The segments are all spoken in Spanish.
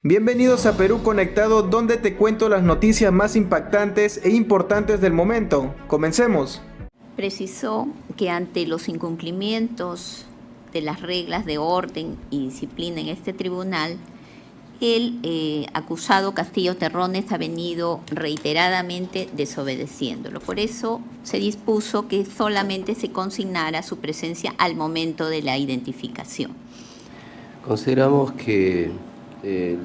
Bienvenidos a Perú Conectado, donde te cuento las noticias más impactantes e importantes del momento. Comencemos. Precisó que ante los incumplimientos de las reglas de orden y disciplina en este tribunal, el acusado Castillo Terrones ha venido reiteradamente desobedeciéndolo. Por eso se dispuso que solamente se consignara su presencia al momento de la identificación. Consideramos que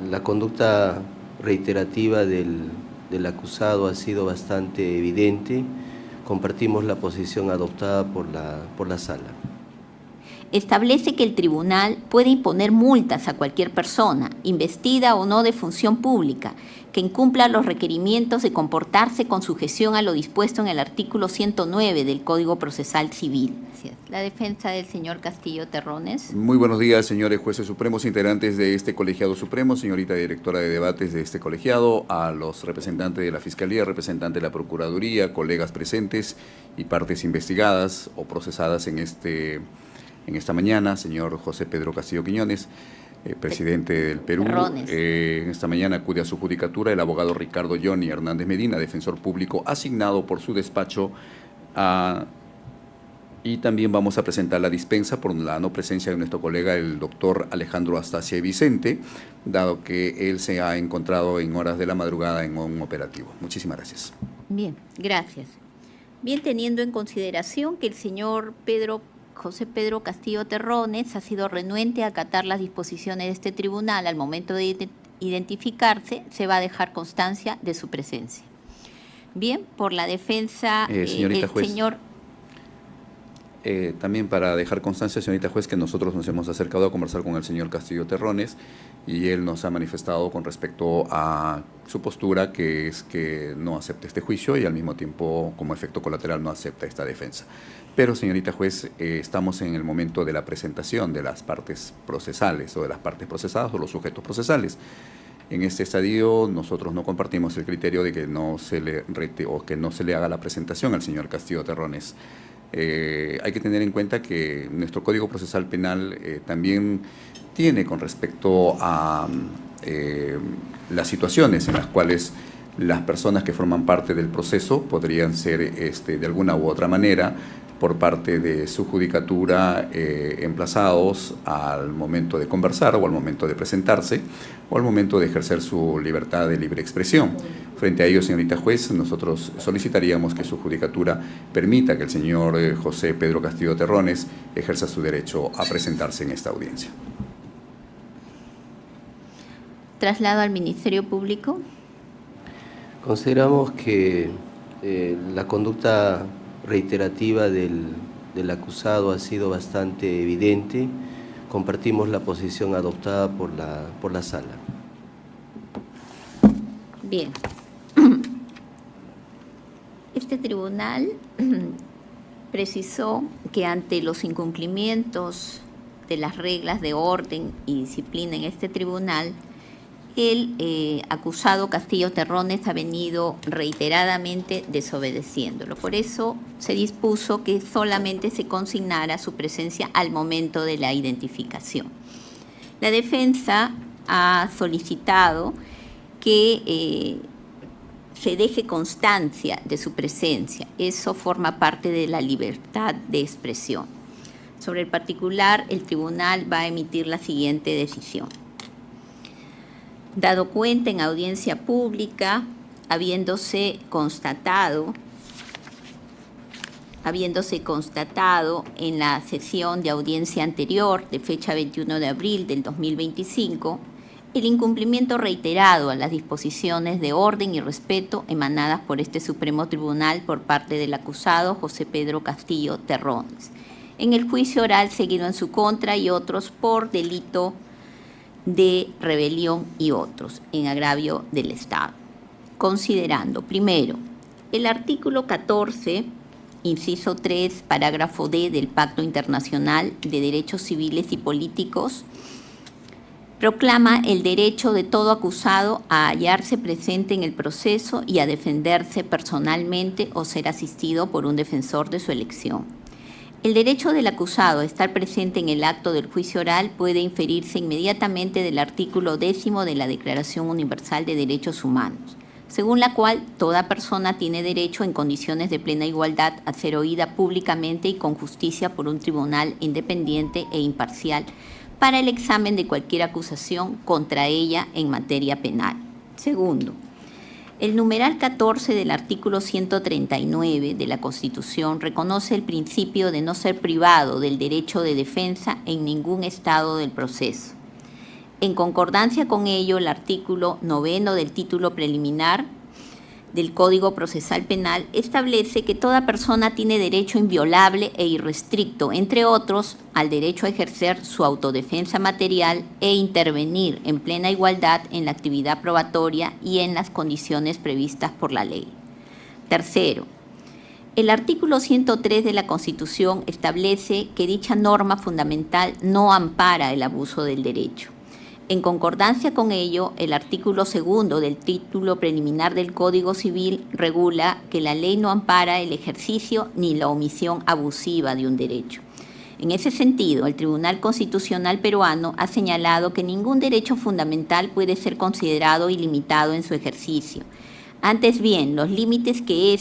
la conducta reiterativa del acusado ha sido bastante evidente. Compartimos la posición adoptada por la sala. Establece que el tribunal puede imponer multas a cualquier persona, investida o no de función pública, que incumpla los requerimientos de comportarse con sujeción a lo dispuesto en el artículo 109 del Código Procesal Civil. La defensa del señor Castillo Terrones. Muy buenos días, señores jueces supremos, integrantes de este colegiado supremo, señorita directora de debates de este colegiado, a los representantes de la Fiscalía, representantes de la Procuraduría, colegas presentes y partes investigadas o procesadas en esta mañana, señor José Pedro Castillo Quiñones, presidente del Perú. En esta mañana acude a su judicatura el abogado Ricardo Johnny Hernández Medina, defensor público asignado por su despacho y también vamos a presentar la dispensa por la no presencia de nuestro colega, el doctor Alejandro Astacia Vicente, dado que él se ha encontrado en horas de la madrugada en un operativo. Muchísimas gracias. Bien, gracias. Bien, teniendo en consideración que el señor José Pedro Castillo Terrones ha sido renuente a acatar las disposiciones de este tribunal al momento de identificarse, se va a dejar constancia de su presencia. Bien, por la defensa, señorita juez, señor... también para dejar constancia, señorita juez, que nosotros nos hemos acercado a conversar con el señor Castillo Terrones y él nos ha manifestado con respecto a su postura, que es que no acepta este juicio y al mismo tiempo, como efecto colateral, no acepta esta defensa. Pero, señorita juez, estamos en el momento de la presentación de las partes procesales o de las partes procesadas o los sujetos procesales. En este estadio nosotros no compartimos el criterio de que no se le haga la presentación al señor Castillo Terrones. Hay que tener en cuenta que nuestro Código Procesal Penal también tiene con respecto a las situaciones en las cuales las personas que forman parte del proceso podrían ser de alguna u otra manera por parte de su judicatura emplazados al momento de conversar o al momento de presentarse o al momento de ejercer su libertad de libre expresión. Frente a ello, señorita juez, nosotros solicitaríamos que su judicatura permita que el señor José Pedro Castillo Terrones ejerza su derecho a presentarse en esta audiencia. Traslado al Ministerio Público. Consideramos que la conducta reiterativa del acusado ha sido bastante evidente. Compartimos la posición adoptada por la sala. Bien. Este tribunal precisó que ante los incumplimientos de las reglas de orden y disciplina en este tribunal, el acusado Castillo Terrones ha venido reiteradamente desobedeciéndolo. Por eso se dispuso que solamente se consignara su presencia al momento de la identificación. La defensa ha solicitado que se deje constancia de su presencia. Eso forma parte de la libertad de expresión. Sobre el particular, el tribunal va a emitir la siguiente decisión. Dado cuenta en audiencia pública, habiéndose constatado en la sesión de audiencia anterior de fecha 21 de abril del 2025, el incumplimiento reiterado a las disposiciones de orden y respeto emanadas por este Supremo Tribunal por parte del acusado José Pedro Castillo Terrones, en el juicio oral seguido en su contra y otros por delito de rebelión y otros en agravio del Estado. Considerando, primero, el artículo 14, inciso 3, parágrafo D del Pacto Internacional de Derechos Civiles y Políticos, proclama el derecho de todo acusado a hallarse presente en el proceso y a defenderse personalmente o ser asistido por un defensor de su elección. El derecho del acusado a estar presente en el acto del juicio oral puede inferirse inmediatamente del artículo 10 de la Declaración Universal de Derechos Humanos, según la cual toda persona tiene derecho en condiciones de plena igualdad a ser oída públicamente y con justicia por un tribunal independiente e imparcial para el examen de cualquier acusación contra ella en materia penal. Segundo, el numeral 14 del artículo 139 de la Constitución reconoce el principio de no ser privado del derecho de defensa en ningún estado del proceso. En concordancia con ello, el artículo 9 del título preliminar del Código Procesal Penal establece que toda persona tiene derecho inviolable e irrestricto, entre otros, al derecho a ejercer su autodefensa material e intervenir en plena igualdad en la actividad probatoria y en las condiciones previstas por la ley. Tercero, el artículo 103 de la Constitución establece que dicha norma fundamental no ampara el abuso del derecho. En concordancia con ello, el artículo 2 del título preliminar del Código Civil regula que la ley no ampara el ejercicio ni la omisión abusiva de un derecho. En ese sentido, el Tribunal Constitucional peruano ha señalado que ningún derecho fundamental puede ser considerado ilimitado en su ejercicio. Antes bien, los límites que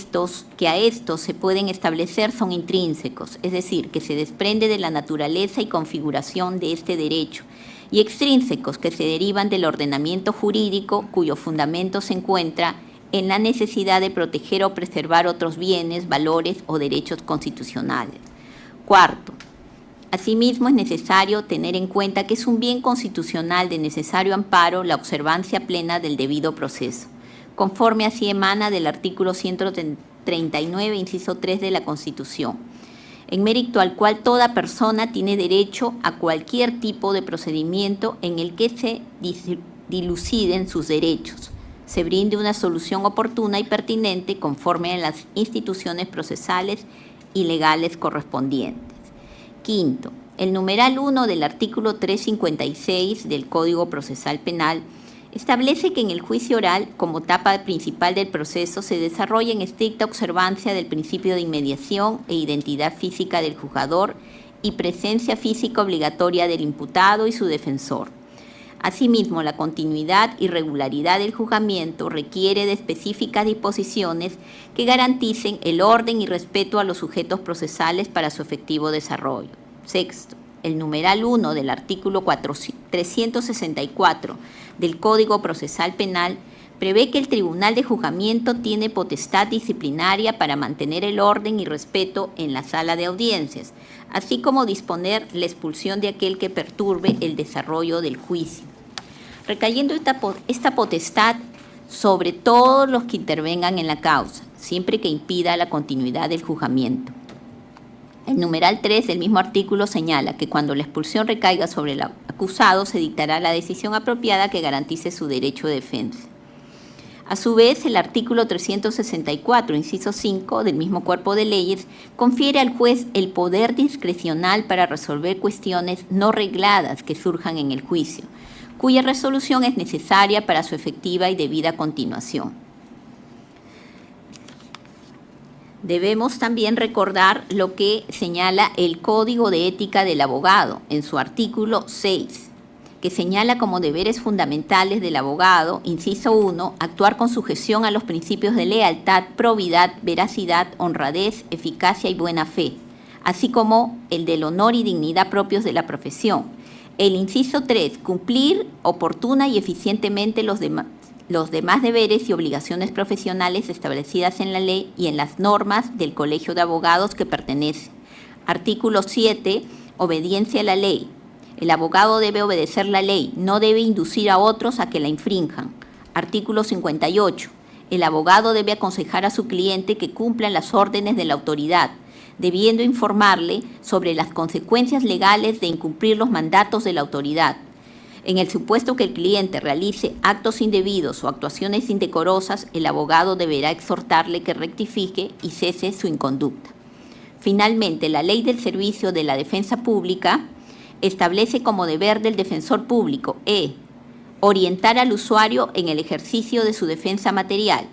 a estos se pueden establecer son intrínsecos, es decir, que se desprende de la naturaleza y configuración de este derecho, y extrínsecos que se derivan del ordenamiento jurídico cuyo fundamento se encuentra en la necesidad de proteger o preservar otros bienes, valores o derechos constitucionales. Cuarto, asimismo es necesario tener en cuenta que es un bien constitucional de necesario amparo la observancia plena del debido proceso, conforme así emana del artículo 139, inciso 3 de la Constitución, en mérito al cual toda persona tiene derecho a cualquier tipo de procedimiento en el que se diluciden sus derechos, se brinde una solución oportuna y pertinente conforme a las instituciones procesales y legales correspondientes. Quinto, el numeral 1 del artículo 356 del Código Procesal Penal establece que en el juicio oral, como etapa principal del proceso, se desarrolla en estricta observancia del principio de inmediación e identidad física del juzgador y presencia física obligatoria del imputado y su defensor. Asimismo, la continuidad y regularidad del juzgamiento requiere de específicas disposiciones que garanticen el orden y respeto a los sujetos procesales para su efectivo desarrollo. Sexto, el numeral 1 del artículo 364 del Código Procesal Penal prevé que el Tribunal de Juzgamiento tiene potestad disciplinaria para mantener el orden y respeto en la sala de audiencias, así como disponer la expulsión de aquel que perturbe el desarrollo del juicio, recayendo esta potestad sobre todos los que intervengan en la causa, siempre que impida la continuidad del juzgamiento. El numeral 3 del mismo artículo señala que cuando la expulsión recaiga sobre el acusado se dictará la decisión apropiada que garantice su derecho de defensa. A su vez, el artículo 364, inciso 5 del mismo cuerpo de leyes, confiere al juez el poder discrecional para resolver cuestiones no regladas que surjan en el juicio, cuya resolución es necesaria para su efectiva y debida continuación. Debemos también recordar lo que señala el Código de Ética del Abogado en su artículo 6, que señala como deberes fundamentales del abogado, inciso 1, actuar con sujeción a los principios de lealtad, probidad, veracidad, honradez, eficacia y buena fe, así como el del honor y dignidad propios de la profesión. El inciso 3, cumplir oportuna y eficientemente los demás deberes y obligaciones profesionales establecidas en la ley y en las normas del Colegio de Abogados que pertenece. Artículo 7. Obediencia a la ley. El abogado debe obedecer la ley, no debe inducir a otros a que la infrinjan. Artículo 58. El abogado debe aconsejar a su cliente que cumpla las órdenes de la autoridad, debiendo informarle sobre las consecuencias legales de incumplir los mandatos de la autoridad. En el supuesto que el cliente realice actos indebidos o actuaciones indecorosas, el abogado deberá exhortarle que rectifique y cese su inconducta. Finalmente, la Ley del Servicio de la Defensa Pública establece como deber del defensor público orientar al usuario en el ejercicio de su defensa material,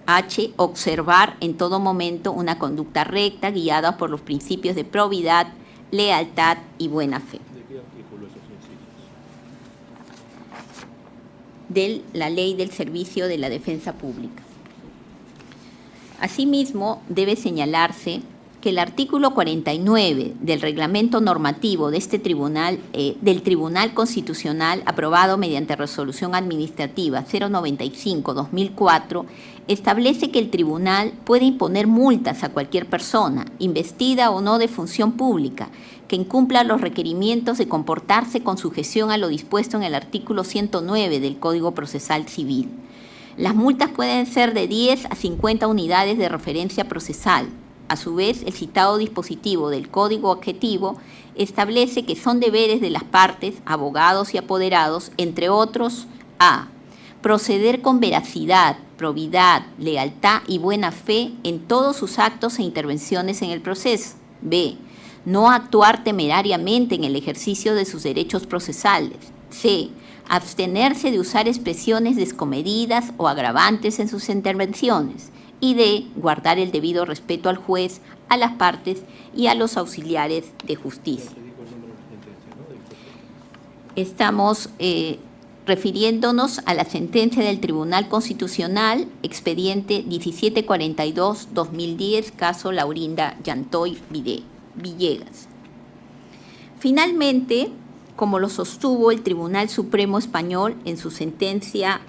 H. Observar en todo momento una conducta recta guiada por los principios de probidad, lealtad y buena fe. De la Ley del Servicio de la Defensa Pública. Asimismo, debe señalarse que el artículo 49 del reglamento normativo de este tribunal, del Tribunal Constitucional, aprobado mediante resolución administrativa 095/2004, establece que el tribunal puede imponer multas a cualquier persona, investida o no de función pública, que incumpla los requerimientos de comportarse con sujeción a lo dispuesto en el artículo 109 del Código Procesal Civil. Las multas pueden ser de 10 a 50 unidades de referencia procesal. A su vez, el citado dispositivo del Código Objetivo establece que son deberes de las partes, abogados y apoderados, entre otros, a. Proceder con veracidad, probidad, lealtad y buena fe en todos sus actos e intervenciones en el proceso. B. No actuar temerariamente en el ejercicio de sus derechos procesales. C. Abstenerse de usar expresiones descomedidas o agravantes en sus intervenciones. Y D. Guardar el debido respeto al juez, a las partes y a los auxiliares de justicia. Estamos refiriéndonos a la sentencia del Tribunal Constitucional, expediente 1742-2010, caso Laurinda Yantoy Villegas. Finalmente, como lo sostuvo el Tribunal Supremo Español en su sentencia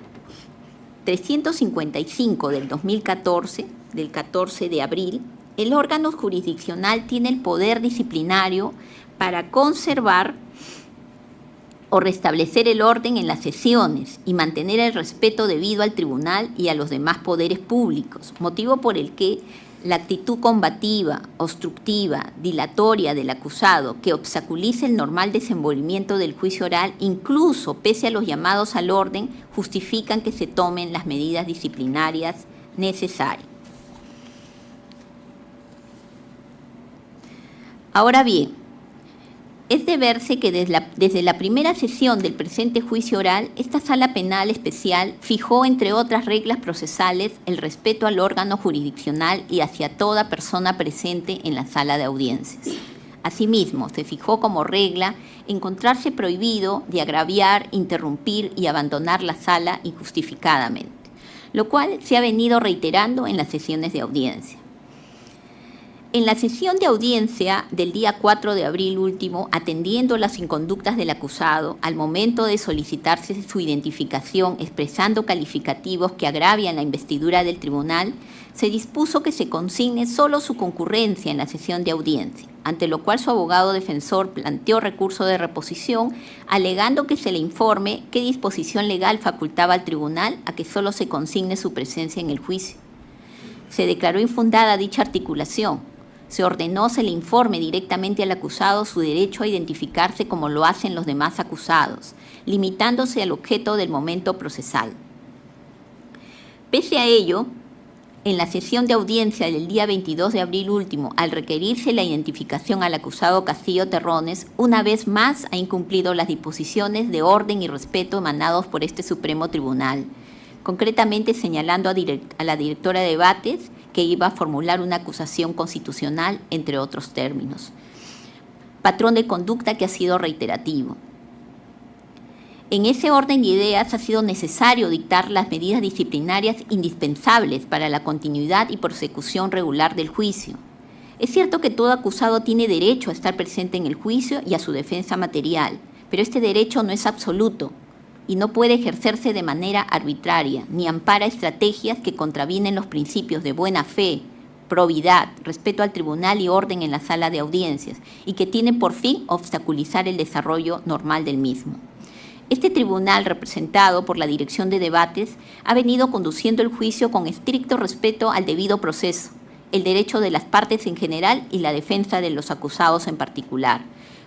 355 del 2014, del 14 de abril, el órgano jurisdiccional tiene el poder disciplinario para conservar o restablecer el orden en las sesiones y mantener el respeto debido al tribunal y a los demás poderes públicos, motivo por el que la actitud combativa, obstructiva, dilatoria del acusado que obstaculice el normal desenvolvimiento del juicio oral, incluso pese a los llamados al orden, justifican que se tomen las medidas disciplinarias necesarias. Ahora bien, es de verse que desde la primera sesión del presente juicio oral, esta Sala Penal Especial fijó, entre otras reglas procesales, el respeto al órgano jurisdiccional y hacia toda persona presente en la sala de audiencias. Asimismo, se fijó como regla encontrarse prohibido de agraviar, interrumpir y abandonar la sala injustificadamente, lo cual se ha venido reiterando en las sesiones de audiencia. En la sesión de audiencia del día 4 de abril último, atendiendo las inconductas del acusado, al momento de solicitarse su identificación expresando calificativos que agravian la investidura del tribunal, se dispuso que se consigne solo su concurrencia en la sesión de audiencia, ante lo cual su abogado defensor planteó recurso de reposición, alegando que se le informe qué disposición legal facultaba al tribunal a que solo se consigne su presencia en el juicio. Se declaró infundada dicha articulación. Se ordenó se le informe directamente al acusado su derecho a identificarse como lo hacen los demás acusados, limitándose al objeto del momento procesal. Pese a ello, en la sesión de audiencia del día 22 de abril último, al requerirse la identificación al acusado Castillo Terrones, una vez más ha incumplido las disposiciones de orden y respeto emanados por este Supremo Tribunal, concretamente señalando a la directora de debates que iba a formular una acusación constitucional, entre otros términos. Patrón de conducta que ha sido reiterativo. En ese orden de ideas ha sido necesario dictar las medidas disciplinarias indispensables para la continuidad y persecución regular del juicio. Es cierto que todo acusado tiene derecho a estar presente en el juicio y a su defensa material, pero este derecho no es absoluto y no puede ejercerse de manera arbitraria, ni ampara estrategias que contravienen los principios de buena fe, probidad, respeto al tribunal y orden en la sala de audiencias, y que tienen por fin obstaculizar el desarrollo normal del mismo. Este tribunal, representado por la Dirección de Debates, ha venido conduciendo el juicio con estricto respeto al debido proceso, el derecho de las partes en general y la defensa de los acusados en particular,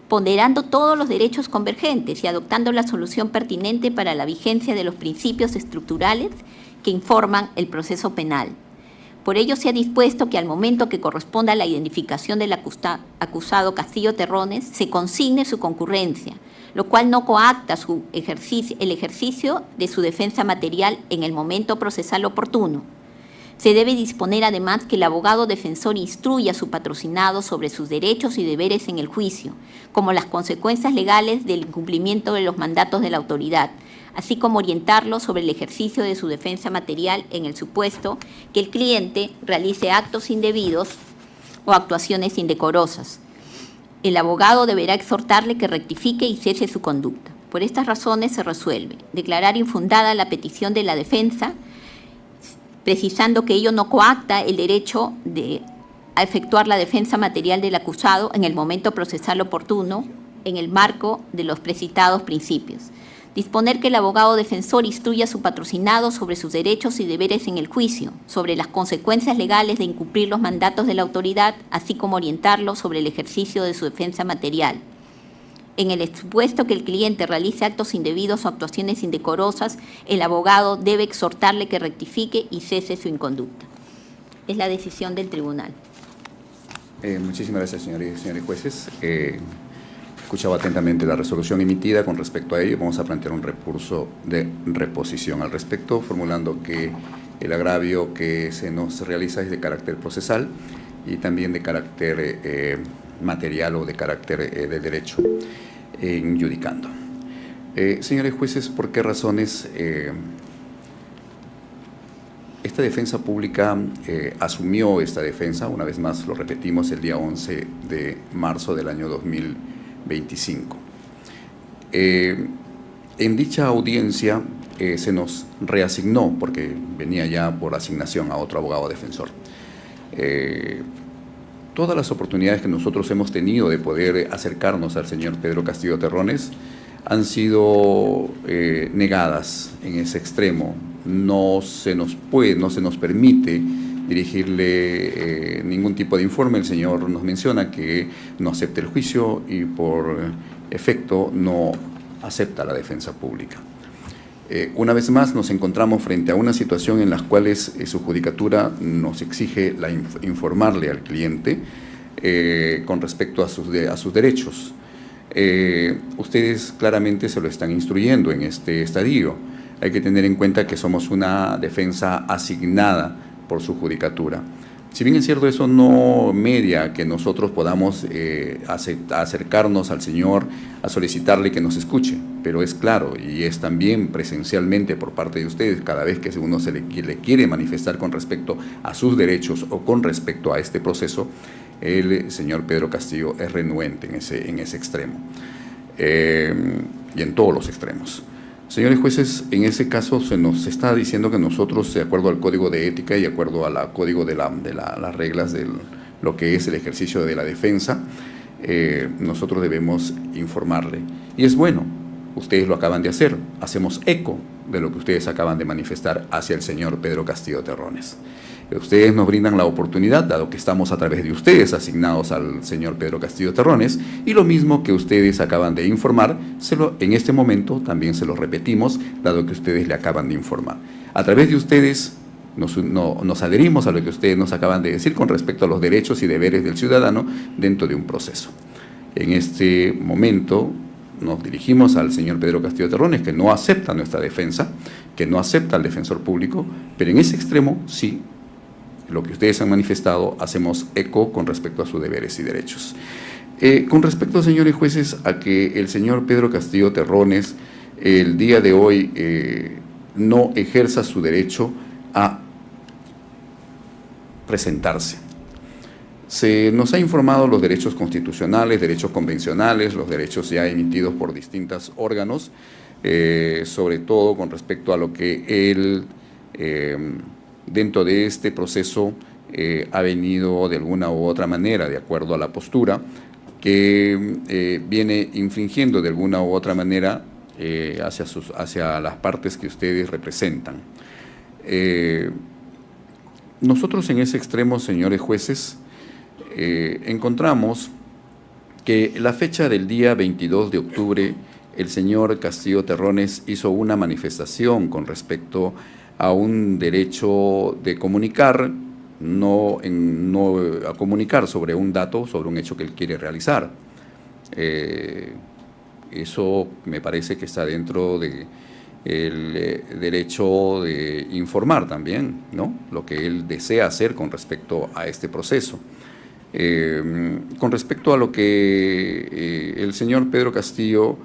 ponderando todos los derechos convergentes y adoptando la solución pertinente para la vigencia de los principios estructurales que informan el proceso penal. Por ello se ha dispuesto que al momento que corresponda a la identificación del acusado Castillo Terrones se consigne su concurrencia, lo cual no coacta el ejercicio de su defensa material en el momento procesal oportuno. Se debe disponer además que el abogado defensor instruya a su patrocinado sobre sus derechos y deberes en el juicio, como las consecuencias legales del incumplimiento de los mandatos de la autoridad, así como orientarlo sobre el ejercicio de su defensa material en el supuesto que el cliente realice actos indebidos o actuaciones indecorosas. El abogado deberá exhortarle que rectifique y cese su conducta. Por estas razones se resuelve declarar infundada la petición de la defensa, precisando que ello no coacta el derecho a efectuar la defensa material del acusado en el momento procesal oportuno, en el marco de los precitados principios. Disponer que el abogado defensor instruya a su patrocinado sobre sus derechos y deberes en el juicio, sobre las consecuencias legales de incumplir los mandatos de la autoridad, así como orientarlo sobre el ejercicio de su defensa material. En el supuesto que el cliente realice actos indebidos o actuaciones indecorosas, el abogado debe exhortarle que rectifique y cese su inconducta. Es la decisión del tribunal. Muchísimas gracias, señores y señores jueces. Escuchaba atentamente la resolución emitida. Con respecto a ello, vamos a plantear un recurso de reposición al respecto, formulando que el agravio que se nos realiza es de carácter procesal y también de carácter material o de carácter de derecho, judicando. Señores jueces, ¿por qué razones esta defensa pública asumió esta defensa? Una vez más, lo repetimos, el día 11 de marzo del año 2025. En dicha audiencia se nos reasignó, porque venía ya por asignación a otro abogado defensor. Todas las oportunidades que nosotros hemos tenido de poder acercarnos al señor Pedro Castillo Terrones han sido negadas en ese extremo. No se nos permite dirigirle ningún tipo de informe. El señor nos menciona que no acepta el juicio y por efecto no acepta la defensa pública. Una vez más nos encontramos frente a una situación en la cual su judicatura nos exige informarle al cliente con respecto a sus derechos. Ustedes claramente se lo están instruyendo en este estadio. Hay que tener en cuenta que somos una defensa asignada por su judicatura. Si bien es cierto, eso no media que nosotros podamos acercarnos al señor a solicitarle que nos escuche, pero es claro y es también presencialmente por parte de ustedes cada vez que uno le quiere manifestar con respecto a sus derechos o con respecto a este proceso, el señor Pedro Castillo es renuente en ese extremo y en todos los extremos. Señores jueces, en ese caso se nos está diciendo que nosotros, de acuerdo al Código de Ética y de acuerdo al Código de las reglas de lo que es el ejercicio de la defensa, nosotros debemos informarle. Y es bueno, ustedes lo acaban de hacer, hacemos eco de lo que ustedes acaban de manifestar hacia el señor Pedro Castillo Terrones. Ustedes nos brindan la oportunidad, dado que estamos a través de ustedes asignados al señor Pedro Castillo Terrones, y lo mismo que ustedes acaban de informar, en este momento también se lo repetimos, dado que ustedes le acaban de informar. A través de ustedes nos adherimos a lo que ustedes nos acaban de decir con respecto a los derechos y deberes del ciudadano dentro de un proceso. En este momento nos dirigimos al señor Pedro Castillo Terrones, que no acepta nuestra defensa, que no acepta al defensor público, pero en ese extremo sí, lo que ustedes han manifestado, hacemos eco con respecto a sus deberes y derechos. Con respecto, señores jueces, a que el señor Pedro Castillo Terrones el día de hoy no ejerza su derecho a presentarse. Se nos ha informado los derechos constitucionales, derechos convencionales, los derechos ya emitidos por distintos órganos, sobre todo con respecto a lo que él dentro de este proceso ha venido de alguna u otra manera, de acuerdo a la postura, que viene infringiendo de alguna u otra manera hacia las partes que ustedes representan. Nosotros en ese extremo, señores jueces, encontramos que la fecha del día 22 de octubre, el señor Castillo Terrones hizo una manifestación con respecto a un derecho de comunicar, no a comunicar sobre un dato, sobre un hecho que él quiere realizar. Eso me parece que está dentro de el derecho de informar también, ¿no?, lo que él desea hacer con respecto a este proceso. Con respecto a lo que el señor Pedro Castillo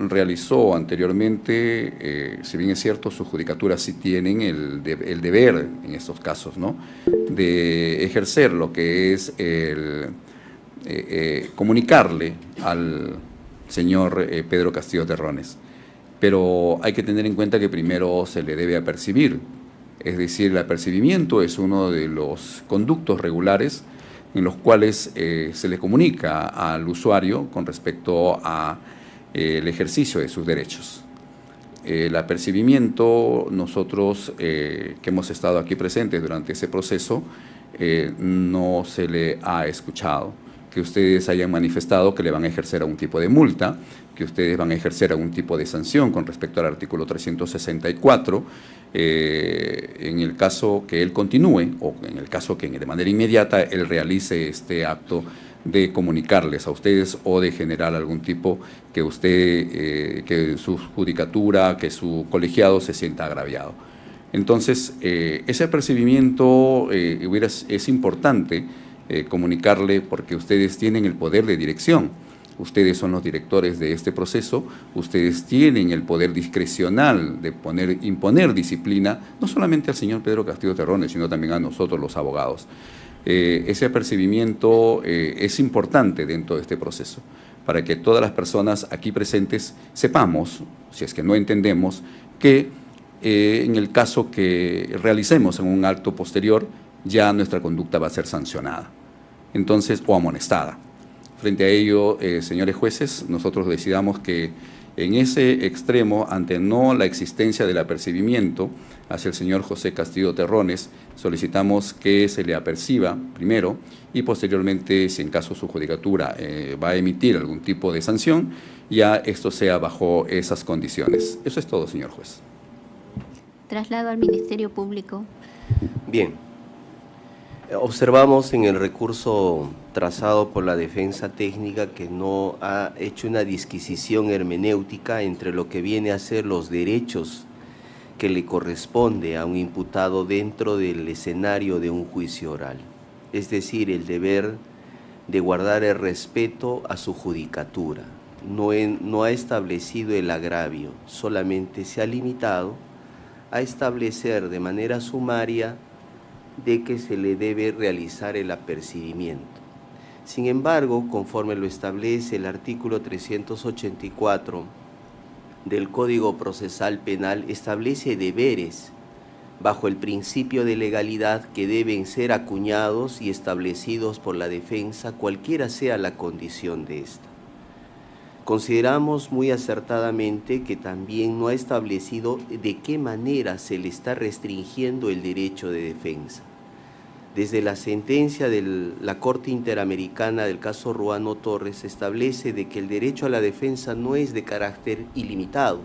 realizó anteriormente, si bien es cierto, sus judicaturas sí tienen el deber en estos casos, ¿no?, de ejercer lo que es comunicarle al señor Pedro Castillo Terrones. Pero hay que tener en cuenta que primero se le debe apercibir, es decir, el apercibimiento es uno de los conductos regulares en los cuales se le comunica al usuario con respecto a el ejercicio de sus derechos. El apercibimiento, nosotros que hemos estado aquí presentes durante ese proceso, no se le ha escuchado que ustedes hayan manifestado que le van a ejercer algún tipo de multa, que ustedes van a ejercer algún tipo de sanción con respecto al artículo 364, en el caso que él continúe, o en el caso que de manera inmediata él realice este acto de comunicarles a ustedes o de generar algún tipo que que su judicatura, que su colegiado se sienta agraviado. Entonces, ese apercibimiento es importante comunicarle, porque ustedes tienen el poder de dirección, ustedes son los directores de este proceso, ustedes tienen el poder discrecional de imponer disciplina, no solamente al señor Pedro Castillo Terrones, sino también a nosotros los abogados. Ese apercibimiento es importante dentro de este proceso, para que todas las personas aquí presentes sepamos, si es que no entendemos, que en el caso que realicemos en un acto posterior, ya nuestra conducta va a ser sancionada, entonces, o amonestada. Frente a ello, señores jueces, nosotros decidamos que en ese extremo, ante no la existencia del apercibimiento hacia el señor José Castillo Terrones, solicitamos que se le aperciba primero y posteriormente, si en caso su judicatura va a emitir algún tipo de sanción, ya esto sea bajo esas condiciones. Eso es todo, señor juez. Traslado al Ministerio Público. Bien. Observamos en el recurso trazado por la defensa técnica que no ha hecho una disquisición hermenéutica entre lo que viene a ser los derechos que le corresponde a un imputado dentro del escenario de un juicio oral, es decir, el deber de guardar el respeto a su judicatura. No ha establecido el agravio, solamente se ha limitado a establecer de manera sumaria de que se le debe realizar el apercibimiento. Sin embargo, conforme lo establece el artículo 384 del Código Procesal Penal, establece deberes bajo el principio de legalidad que deben ser acuñados y establecidos por la defensa, cualquiera sea la condición de esta. Consideramos muy acertadamente que también no ha establecido de qué manera se le está restringiendo el derecho de defensa. Desde la sentencia de la Corte Interamericana del caso Ruano Torres se establece de que el derecho a la defensa no es de carácter ilimitado.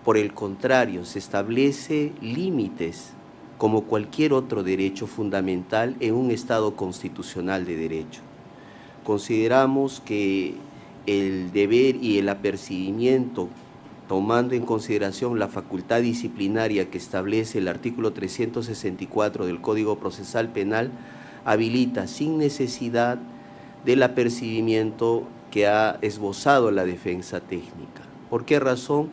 Por el contrario, se establece límites como cualquier otro derecho fundamental en un Estado constitucional de derecho. Consideramos que el deber y el apercibimiento, tomando en consideración la facultad disciplinaria que establece el artículo 364 del Código Procesal Penal, habilita sin necesidad del apercibimiento que ha esbozado la defensa técnica. ¿Por qué razón?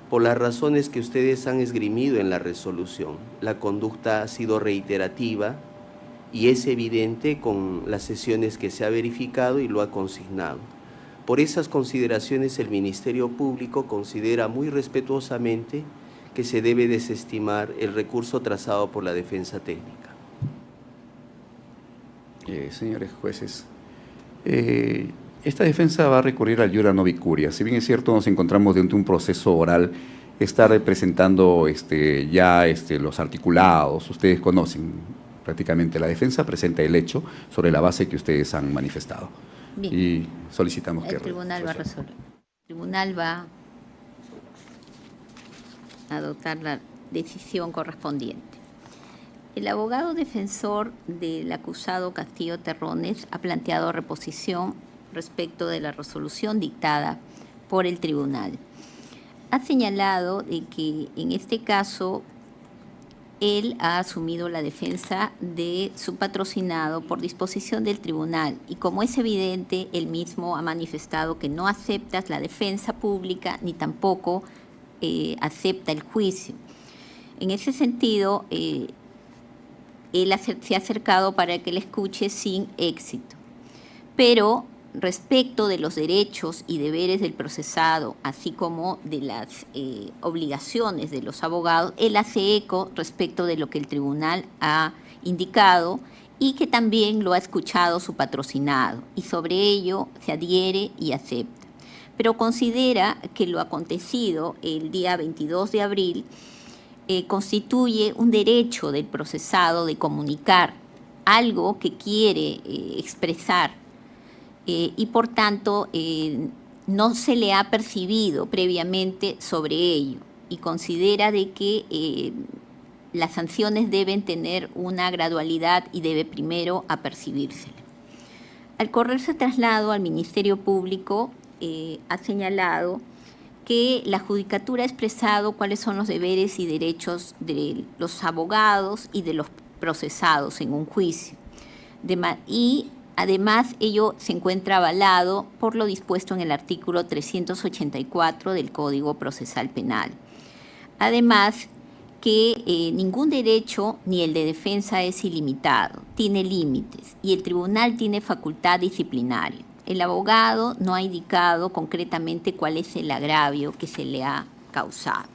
Por las razones que ustedes han esgrimido en la resolución. La conducta ha sido reiterativa y es evidente con las sesiones que se ha verificado y lo ha consignado. Por esas consideraciones, el Ministerio Público considera muy respetuosamente que se debe desestimar el recurso trazado por la defensa técnica. Señores jueces, esta defensa va a recurrir al iura novi curia. Si bien es cierto, nos encontramos dentro de un proceso oral, está representando los articulados, ustedes conocen prácticamente la defensa, presenta el hecho sobre la base que ustedes han manifestado. Bien. Y solicitamos que el tribunal va a resolver. El tribunal va a adoptar la decisión correspondiente. El abogado defensor del acusado Castillo Terrones ha planteado reposición respecto de la resolución dictada por el tribunal. ha señalado de que en este caso él ha asumido la defensa de su patrocinado por disposición del tribunal y como es evidente, él mismo ha manifestado que no acepta la defensa pública ni tampoco acepta el juicio. En ese sentido, él se ha acercado para que le escuche sin éxito. Pero respecto de los derechos y deberes del procesado, así como de las obligaciones de los abogados, él hace eco respecto de lo que el tribunal ha indicado y que también lo ha escuchado su patrocinado, y sobre ello se adhiere y acepta. Pero considera que lo acontecido el día 22 de abril constituye un derecho del procesado de comunicar algo que quiere expresar y por tanto no se le ha percibido previamente sobre ello y considera de que las sanciones deben tener una gradualidad y debe primero apercibírsela. Al correrse traslado al Ministerio Público ha señalado que la Judicatura ha expresado cuáles son los deberes y derechos de los abogados y de los procesados en un juicio. Y además, ello se encuentra avalado por lo dispuesto en el artículo 384 del Código Procesal Penal. Además, que ningún derecho ni el de defensa es ilimitado, tiene límites y el tribunal tiene facultad disciplinaria. El abogado no ha indicado concretamente cuál es el agravio que se le ha causado.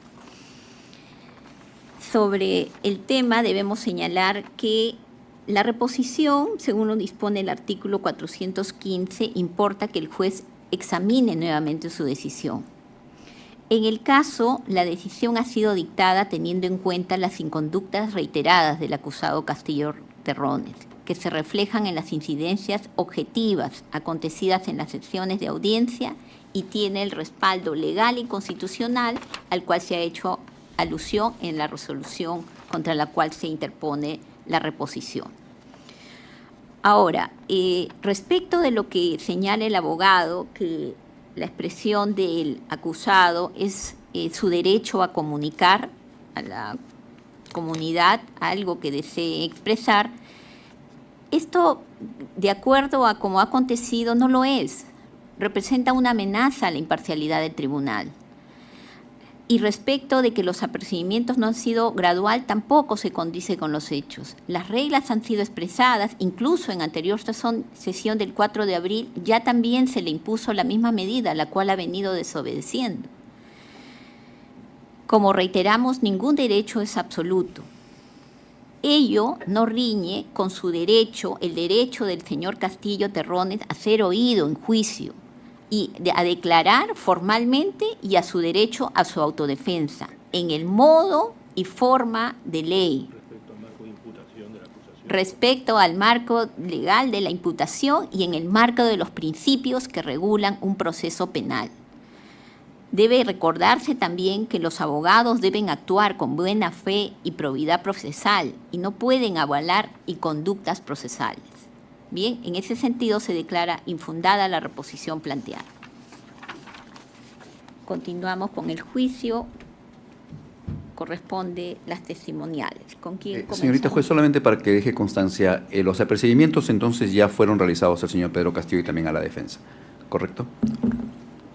Sobre el tema debemos señalar que la reposición, según lo dispone el artículo 415, importa que el juez examine nuevamente su decisión. En el caso, la decisión ha sido dictada teniendo en cuenta las inconductas reiteradas del acusado Castillo Terrones, que se reflejan en las incidencias objetivas acontecidas en las sesiones de audiencia y tiene el respaldo legal y constitucional al cual se ha hecho alusión en la resolución contra la cual se interpone la reposición. Ahora, respecto de lo que señala el abogado, que la expresión del acusado es su derecho a comunicar a la comunidad algo que desee expresar, esto, de acuerdo a cómo ha acontecido, no lo es. Representa una amenaza a la imparcialidad del tribunal. Y respecto de que los apercibimientos no han sido gradual, tampoco se condice con los hechos. Las reglas han sido expresadas, incluso en anterior sesión del 4 de abril, ya también se le impuso la misma medida, la cual ha venido desobedeciendo. Como reiteramos, ningún derecho es absoluto. Ello no riñe con su derecho, el derecho del señor Castillo Terrones a ser oído en juicio y a declarar formalmente y a su derecho a su autodefensa, en el modo y forma de ley. Respecto al marco legal de la imputación y en el marco de los principios que regulan un proceso penal. Debe recordarse también que los abogados deben actuar con buena fe y probidad procesal y no pueden avalar conductas procesales. Bien, en ese sentido se declara infundada la reposición planteada. Continuamos con el juicio. Corresponde las testimoniales. ¿Con quién comenzamos? Señorita juez, solamente para que deje constancia, los apercibimientos entonces ya fueron realizados al señor Pedro Castillo y también a la defensa, ¿correcto?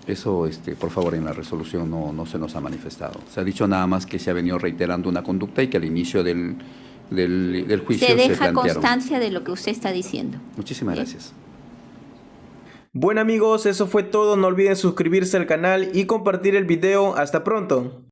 Eso, por favor, en la resolución no se nos ha manifestado. Se ha dicho nada más que se ha venido reiterando una conducta y que al inicio del juicio se deja plantearon. Constancia de lo que usted está diciendo. Muchísimas gracias. Bueno amigos, eso fue todo. No olviden suscribirse al canal y compartir el video. Hasta pronto.